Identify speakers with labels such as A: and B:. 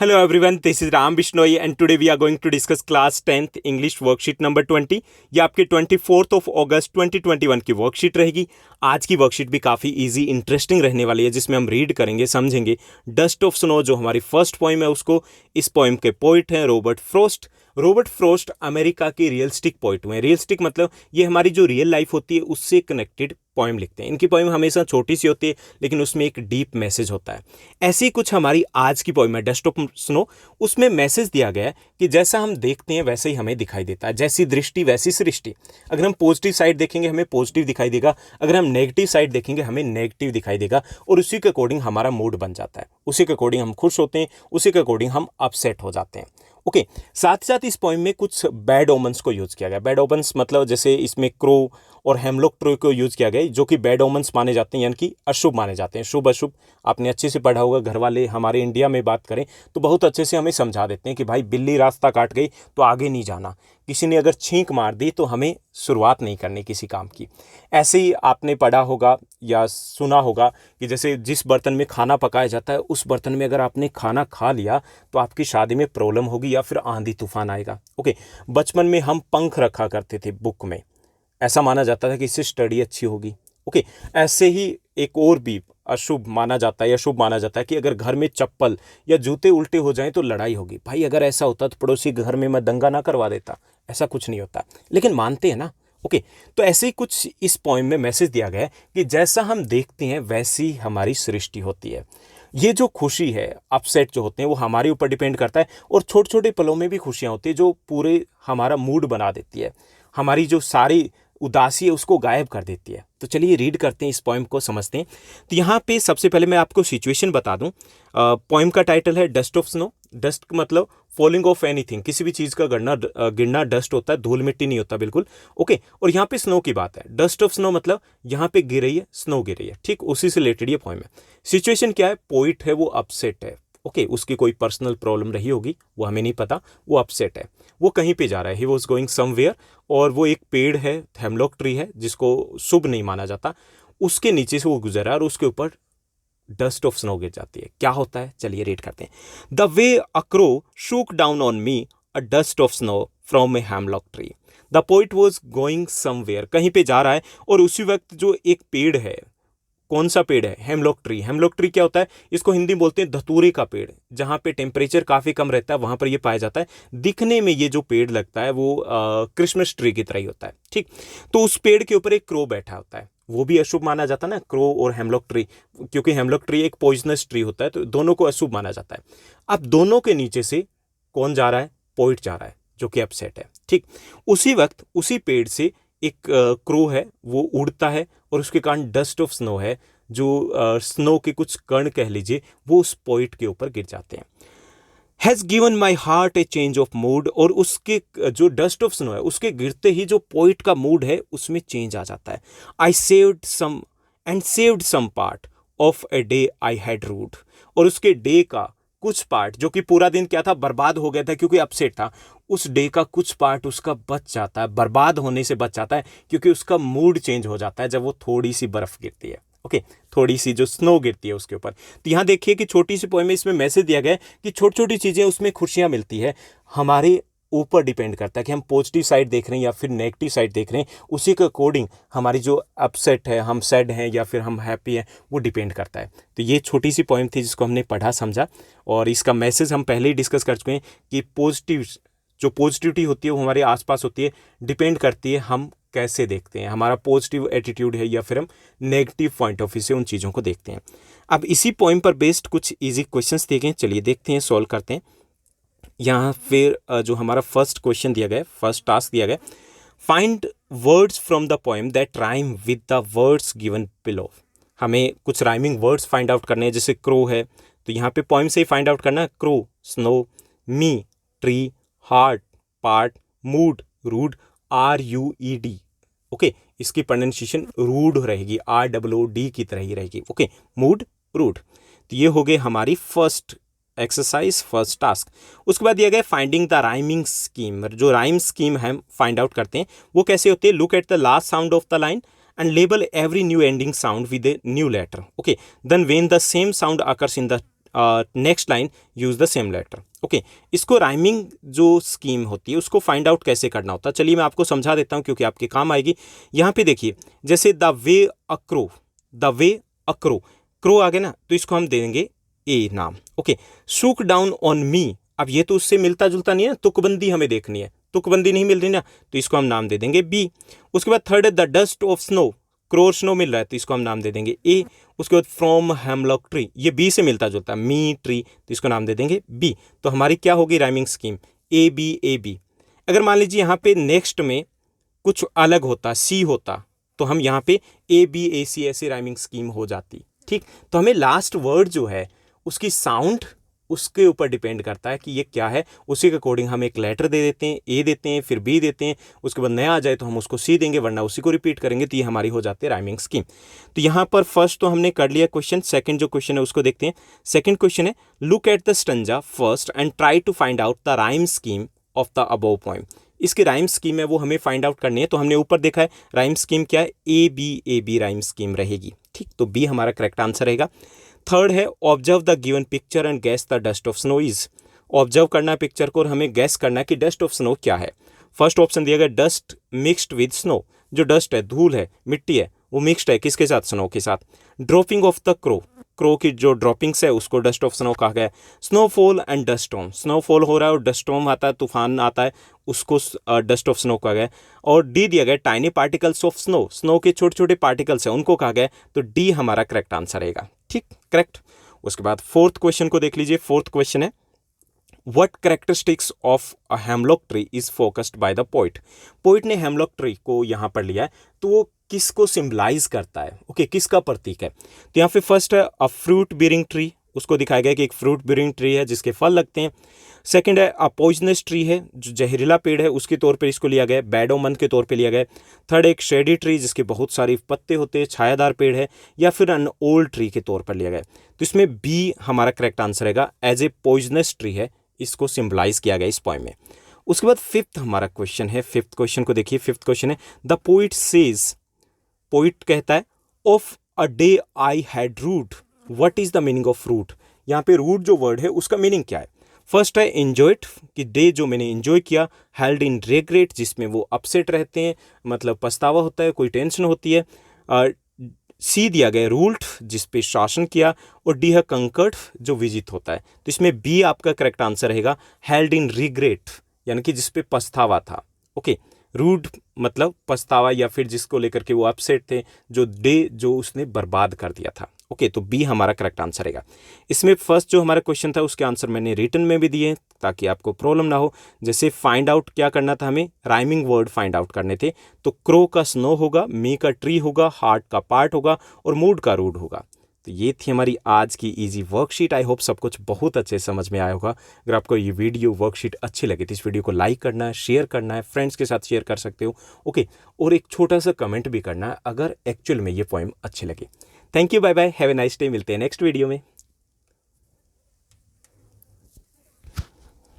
A: Hello everyone, this is Ram Bishnoi and today we are going to discuss class 10th English worksheet number 20। ये आपके 24th of अगस्त 2021 की worksheet रहेगी। आज की worksheet भी काफ़ी इजी इंटरेस्टिंग रहने वाली है, जिसमें हम रीड करेंगे, समझेंगे डस्ट ऑफ स्नो जो हमारी फर्स्ट पोइम है उसको। इस पोइम के पोइट हैं Robert Frost. Robert Frost America के रियलिस्टिक पोइट हुए हैं। रियलिस्टिक मतलब ये हमारी जो रियल लाइफ होती है उससे कनेक्टेड पोइम लिखते हैं। इनकी पोइम हमेशा छोटी सी होती है लेकिन उसमें एक डीप मैसेज होता है। ऐसी ही कुछ हमारी आज की पोइम है डस्ट ऑफ स्नो। उसमें मैसेज दिया गया है कि जैसा हम देखते हैं वैसे ही हमें दिखाई देता है, जैसी दृष्टि वैसी सृष्टि। अगर हम पॉजिटिव साइड देखेंगे हमें पॉजिटिव दिखाई देगा, अगर हम नेगेटिव साइड देखेंगे हमें नेगेटिव दिखाई देगा, और उसी के अकॉर्डिंग हमारा मूड बन जाता है। उसी के अकॉर्डिंग हम खुश होते हैं, उसी के अकॉर्डिंग हम अपसेट हो जाते हैं। ओके, साथ ही साथ इस पोइम में कुछ बैड ओमन्स को यूज किया गया। बैड ओमन्स मतलब जैसे इसमें क्रो और हेमलॉक ट्री को यूज किया गया है, जो कि बैड ओमन्स माने जाते हैं, यानी कि अशुभ माने जाते हैं। शुभ अशुभ आपने अच्छे से पढ़ा होगा। घर वाले हमारे इंडिया में बात करें तो बहुत अच्छे से हमें समझा देते हैं कि भाई बिल्ली रास्ता काट गई तो आगे नहीं जाना, किसी ने अगर छींक मार दी तो हमें शुरुआत नहीं करनी किसी काम की। ऐसे ही आपने पढ़ा होगा या सुना होगा कि जैसे जिस बर्तन में खाना पकाया जाता है उस बर्तन में अगर आपने खाना खा लिया तो आपकी शादी में प्रॉब्लम होगी या फिर आंधी तूफान आएगा। ओके, बचपन में हम पंख रखा करते थे बुक में, ऐसा माना जाता था कि इससे स्टडी अच्छी होगी। ओके, ऐसे ही एक और भी अशुभ माना जाता है या शुभ माना जाता है कि अगर घर में चप्पल या जूते उल्टे हो जाएं तो लड़ाई होगी। भाई अगर ऐसा होता तो पड़ोसी घर में मैं दंगा ना करवा देता। ऐसा कुछ नहीं होता, लेकिन मानते हैं ना। ओके, तो ऐसे ही कुछ इस पोइम में मैसेज दिया गया है कि जैसा हम देखते हैं वैसी हमारी सृष्टि होती है। ये जो खुशी है, अपसेट जो होते हैं वो हमारे ऊपर डिपेंड करता है, और छोटे छोटे पलों में भी खुशियाँ होती है जो पूरे हमारा मूड बना देती है, हमारी जो सारी उदासी है उसको गायब कर देती है। तो चलिए रीड करते हैं, इस पोइम को समझते हैं। तो यहाँ पे सबसे पहले मैं आपको सिचुएशन बता दूं। पोइम का टाइटल है डस्ट ऑफ स्नो। डस्ट मतलब फॉलिंग ऑफ एनीथिंग, किसी भी चीज़ का गिरना डस्ट होता है, धूल मिट्टी नहीं होता बिल्कुल। ओके, और यहाँ पे स्नो की बात है। डस्ट ऑफ स्नो मतलब यहाँ पे गिर रही है, स्नो गिर रही है, ठीक उसी से रिलेटेड ये पोइम है। सिचुएशन क्या है, पोइट है वो अपसेट है। ओके, उसकी कोई पर्सनल प्रॉब्लम रही होगी, वो हमें नहीं पता, वो अपसेट है, वो कहीं पे जा रहा है, ही वॉज गोइंग समवेयर, और वो एक पेड़ है, हेमलॉक ट्री है, जिसको शुभ नहीं माना जाता, उसके नीचे से वो गुजर रहा है और उसके ऊपर डस्ट ऑफ स्नो गिर जाती है। क्या होता है, चलिए रीड करते हैं। The way a crow shook down on me a dust of snow from a hemlock tree. The poet was going somewhere, कहीं पे जा रहा है, और उसी वक्त जो एक पेड़ है, कौन सा पेड़ है, हेमलॉक ट्री। हेमलॉक ट्री क्या होता है, इसको हिंदी में बोलते हैं धतूरे का पेड़। जहाँ पे टेम्परेचर काफ़ी कम रहता है वहाँ पर ये पाया जाता है। दिखने में ये जो पेड़ लगता है वो क्रिसमस ट्री की तरह ही होता है, ठीक। तो उस पेड़ के ऊपर एक क्रो बैठा होता है, वो भी अशुभ माना जाता है ना, क्रो और हेमलॉक ट्री, क्योंकि हेमलॉक ट्री एक पॉइजनस ट्री होता है, तो दोनों को अशुभ माना जाता है। अब दोनों के नीचे से कौन जा रहा है, पोइट जा रहा है, जो कि अपसेट है, ठीक। उसी वक्त उसी पेड़ से एक क्रो है, वो उड़ता है, और उसके कारण डस्ट ऑफ स्नो है, जो स्नो के कुछ कण कह लीजिए, वो उस पोइट के ऊपर गिर जाते हैं। Has given my heart A change of mood, और उसके जो डस्ट ऑफ स्नो है उसके गिरते ही जो पोइट का मूड है उसमें चेंज आ जाता है। I saved some part of a day I had rued, और उसके डे का कुछ पार्ट, जो कि पूरा दिन क्या था, बर्बाद हो गया था क्योंकि अपसेट था, उस डे का कुछ पार्ट उसका बच जाता है, बर्बाद होने से बच जाता है, क्योंकि उसका मूड चेंज हो जाता है जब वो थोड़ी सी बर्फ गिरती है। ओके, थोड़ी सी जो स्नो गिरती है उसके ऊपर। तो यहाँ देखिए कि छोटी सी पोएम में इसमें मैसेज दिया गया है कि छोटी छोटी चीज़ें उसमें खुशियाँ मिलती है, हमारे ऊपर डिपेंड करता है कि हम पॉजिटिव साइड देख रहे हैं या फिर नेगेटिव साइड देख रहे हैं। उसी के अकॉर्डिंग हमारी जो अपसेट है, हम सैड हैं या फिर हम हैप्पी हैं, वो डिपेंड करता है। तो ये छोटी सी पोएम थी जिसको हमने पढ़ा समझा, और इसका मैसेज हम पहले ही डिस्कस कर चुके हैं कि जो पॉजिटिविटी होती है वो हमारे आसपास होती है, डिपेंड करती है हम कैसे देखते हैं, हमारा पॉजिटिव एटीट्यूड है या फिर हम नेगेटिव पॉइंट ऑफ व्यू से उन चीज़ों को देखते हैं। अब इसी पोइम पर बेस्ड कुछ इजी क्वेश्चंस दिए गए, चलिए देखते हैं, सॉल्व करते हैं। यहाँ फिर जो हमारा फर्स्ट क्वेश्चन दिया गया, फर्स्ट टास्क दिया गया, find words from the poem that rhyme with the words given below. हमें कुछ राइमिंग वर्ड्स फाइंड आउट करने हैं। जैसे क्रो है तो यहाँ पे पोएम से ही फाइंड आउट करना है, crow snow, me tree, heart part, mood rude, RUED। Okay, इसकी प्रोनाउंसिएशन रूड रहेगी, ROOD की तरह ही रहेगी। Okay, mood rude. तो ये हो गए हमारी फर्स्ट एक्सरसाइज, फर्स्ट टास्क। उसके बाद दिया गया फाइंडिंग द राइमिंग स्कीम। जो राइम स्कीम है फाइंड आउट करते हैं, वो कैसे होते हैं, look at the last sound of the line and label every new ending sound with a new letter. Okay, then when the same sound occurs in the next line use the same letter. Okay, इसको rhyming जो scheme होती है उसको find out कैसे करना होता है, चलिए मैं आपको समझा देता हूँ क्योंकि आपके काम आएगी। यहाँ पे देखिए, जैसे the way a crow, the way a crow, crow आ गया ना, तो इसको हम देंगे ए नाम। Okay, shook down on me, अब ये तो उससे मिलता जुलता नहीं है, तुकबंदी हमें देखनी है, तुकबंदी नहीं मिल रही ना, तो इसको हम नाम दे देंगे बी। उसके बाद थर्ड है the dust of snow, crow snow मिल रहा है तो इसको हम नाम दे देंगे ए। उसके बाद फ्रॉम हेमलॉक ट्री, ये बी से मिलता जुलता है, मी ट्री, तो इसको नाम दे देंगे बी। तो हमारी क्या होगी rhyming scheme, A B A B. अगर मान लीजिए यहाँ पे नेक्स्ट में कुछ अलग होता, सी होता, तो हम यहाँ पे ए बी ए सी ऐसी राइमिंग स्कीम हो जाती। ठीक, तो हमें लास्ट वर्ड जो है उसकी साउंड उसके ऊपर डिपेंड करता है कि ये क्या है, उसी के अकॉर्डिंग हम एक लेटर दे देते हैं, ए देते हैं, फिर बी देते हैं, उसके बाद नया आ जाए तो हम उसको सी देंगे, वरना उसी को रिपीट करेंगे, तो ये हमारी हो जाती है राइमिंग स्कीम। तो यहाँ पर फर्स्ट तो हमने कर लिया क्वेश्चन, सेकंड जो क्वेश्चन है उसको देखते हैं। सेकंड क्वेश्चन है look at the stanza first and try to find out the rhyme scheme of the above poem. इसकी राइम स्कीम है वो हमें फाइंड आउट करनी है। तो हमने ऊपर देखा है राइम स्कीम क्या है, ए बी राइम स्कीम रहेगी। ठीक, तो बी हमारा करेक्ट आंसर रहेगा। थर्ड है observe the given picture and gas the dust of snow is. Observe करना है पिक्चर को और हमें गैस करना है कि डस्ट ऑफ स्नो क्या है। फर्स्ट ऑप्शन दिया गया डस्ट मिक्स्ड विद स्नो, जो डस्ट है, धूल है, मिट्टी है, वो मिक्स्ड है किसके साथ, स्नो के साथ। Dropping of the crow, crow की जो ड्रॉपिंग्स है उसको डस्ट ऑफ स्नो कहा गया है। Snowfall and dust storm, snowfall हो रहा है और डस्ट स्टॉर्म आता है, तूफान आता है, उसको डस्ट ऑफ स्नो कहा गया है। और डी दिया गया tiny particles of snow, snow के छोटे छोटे पार्टिकल्स हैं उनको कहा गया है, तो डी हमारा करेक्ट आंसर रहेगा। ठीक, करेक्ट। उसके बाद फोर्थ क्वेश्चन को देख लीजिए। फोर्थ क्वेश्चन है what characteristics of a hemlock tree is focused by the poet. Poet ने हेमलॉक ट्री को यहाँ पर लिया है, तो वो किसको सिंबलाइज करता है, ओके, किसका प्रतीक है। तो यहाँ पे फर्स्ट है अ फ्रूट बियरिंग ट्री, उसको दिखाया गया कि एक फ्रूट बियरिंग ट्री है जिसके फल लगते हैं। सेकंड है अ पॉइजनस ट्री है, जो जहरीला पेड़ है, उसके तौर पर इसको लिया गया, बैड ओमन के तौर पे लिया गया। थर्ड एक शेडी ट्री जिसके बहुत सारे पत्ते होते हैं, छायादार पेड़ है, या फिर अन ओल्ड ट्री के तौर पर लिया गया। तो इसमें बी हमारा करेक्ट आंसर रहेगा, एज ए पॉइजनस ट्री है, इसको सिंबलाइज किया गया इस पोएम में। उसके बाद फिफ्थ हमारा क्वेश्चन है, फिफ्थ क्वेश्चन को देखिए। फिफ्थ क्वेश्चन है द पोइट सेज, पोइट कहता है of a day I had rued, what is the meaning of rued. यहाँ पे रूट जो वर्ड है उसका मीनिंग क्या है। फर्स्ट है एंजॉयड, कि डे जो मैंने एंजॉय किया। हेल्ड इन रिग्रेट, जिसमें वो अपसेट रहते हैं, मतलब पछतावा होता है, कोई टेंशन होती है। सी दिया गया रूल्ड, जिस पे शासन किया। और डी है कंकर्ड, जो विजित होता है। तो इसमें बी आपका करेक्ट आंसर रहेगा, हेल्ड इन रिग्रेट, यानी कि जिस पे पछतावा था। ओके, रूड मतलब पछतावा, या फिर जिसको लेकर के वो अपसेट थे, जो डे जो उसने बर्बाद कर दिया था। ओके, तो बी हमारा करेक्ट आंसर रहेगा। इसमें फर्स्ट जो हमारा क्वेश्चन था उसके आंसर मैंने रिटन में भी दिए ताकि आपको प्रॉब्लम ना हो। जैसे फाइंड आउट क्या करना था, हमें राइमिंग वर्ड फाइंड आउट करने थे। तो क्रो का स्नो होगा, मी का ट्री होगा, हार्ट का पार्ट होगा, और मूड का रूड होगा। तो ये थी हमारी आज की इजी वर्कशीट। आई होप सब कुछ बहुत अच्छे समझ में आया होगा। अगर आपको ये वीडियो वर्कशीट अच्छी लगी तो इस वीडियो को लाइक करना है, शेयर करना है, फ्रेंड्स के साथ शेयर कर सकते हो। ओके, और एक छोटा सा कमेंट भी करना है अगर एक्चुअल में ये पोएम अच्छी लगी। Thank you, bye bye, have a nice day. मिलते हैं नेक्स्ट वीडियो में।